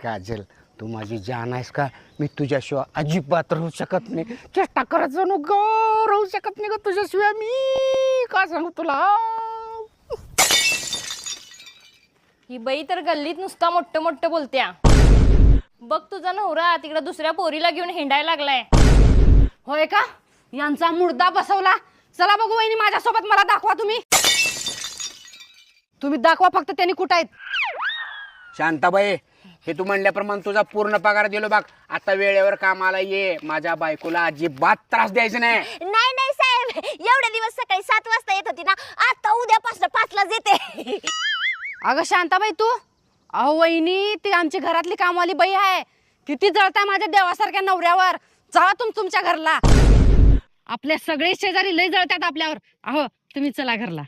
काजल तू माझी जान आहेस का? मी तुझ्याशिवाय अजिबात राहू शकत नाही. चेष्टा करायचं नको, राहू शकत नाही का तुझ्याशिवाय मी. का सांगू तुला? ही बाई तर गल्लीत नुसता मोठं मोठं बोलत्या. बघ तुझा नवरा तिकडे दुसऱ्या पोरीला घेऊन हिंडायला लागलाय. होय का? यांचा मुर्दा बसवला. चला बघू वहिनी, माझ्यासोबत मला दाखवा. तुम्ही दाखवा फक्त त्यांनी कुठं आहेत. शांताबाई, हे तू म्हणल्याप्रमाणे तुझा पूर्ण पगार दिलो बघ. आता वेळेवर कामाला ये. माझ्या बायकोला अजिबात त्रास द्यायचा नाही. नाही नाही साहेब, एवढे दिवस सकाळी 7 वाजता येत होती ना, आता उद्यापासून 5 लाच येते. अगं शांताबाई तू, अहो वहिनी ती आमची घरातली कामवाली बाई आहे. किती जळताय माझ्या देवासारख्या नवऱ्यावर. चला तुमच्या घरला. आपले सगळे शेजारी लय जळतात आपल्यावर. अहो तुम्ही चला घरला.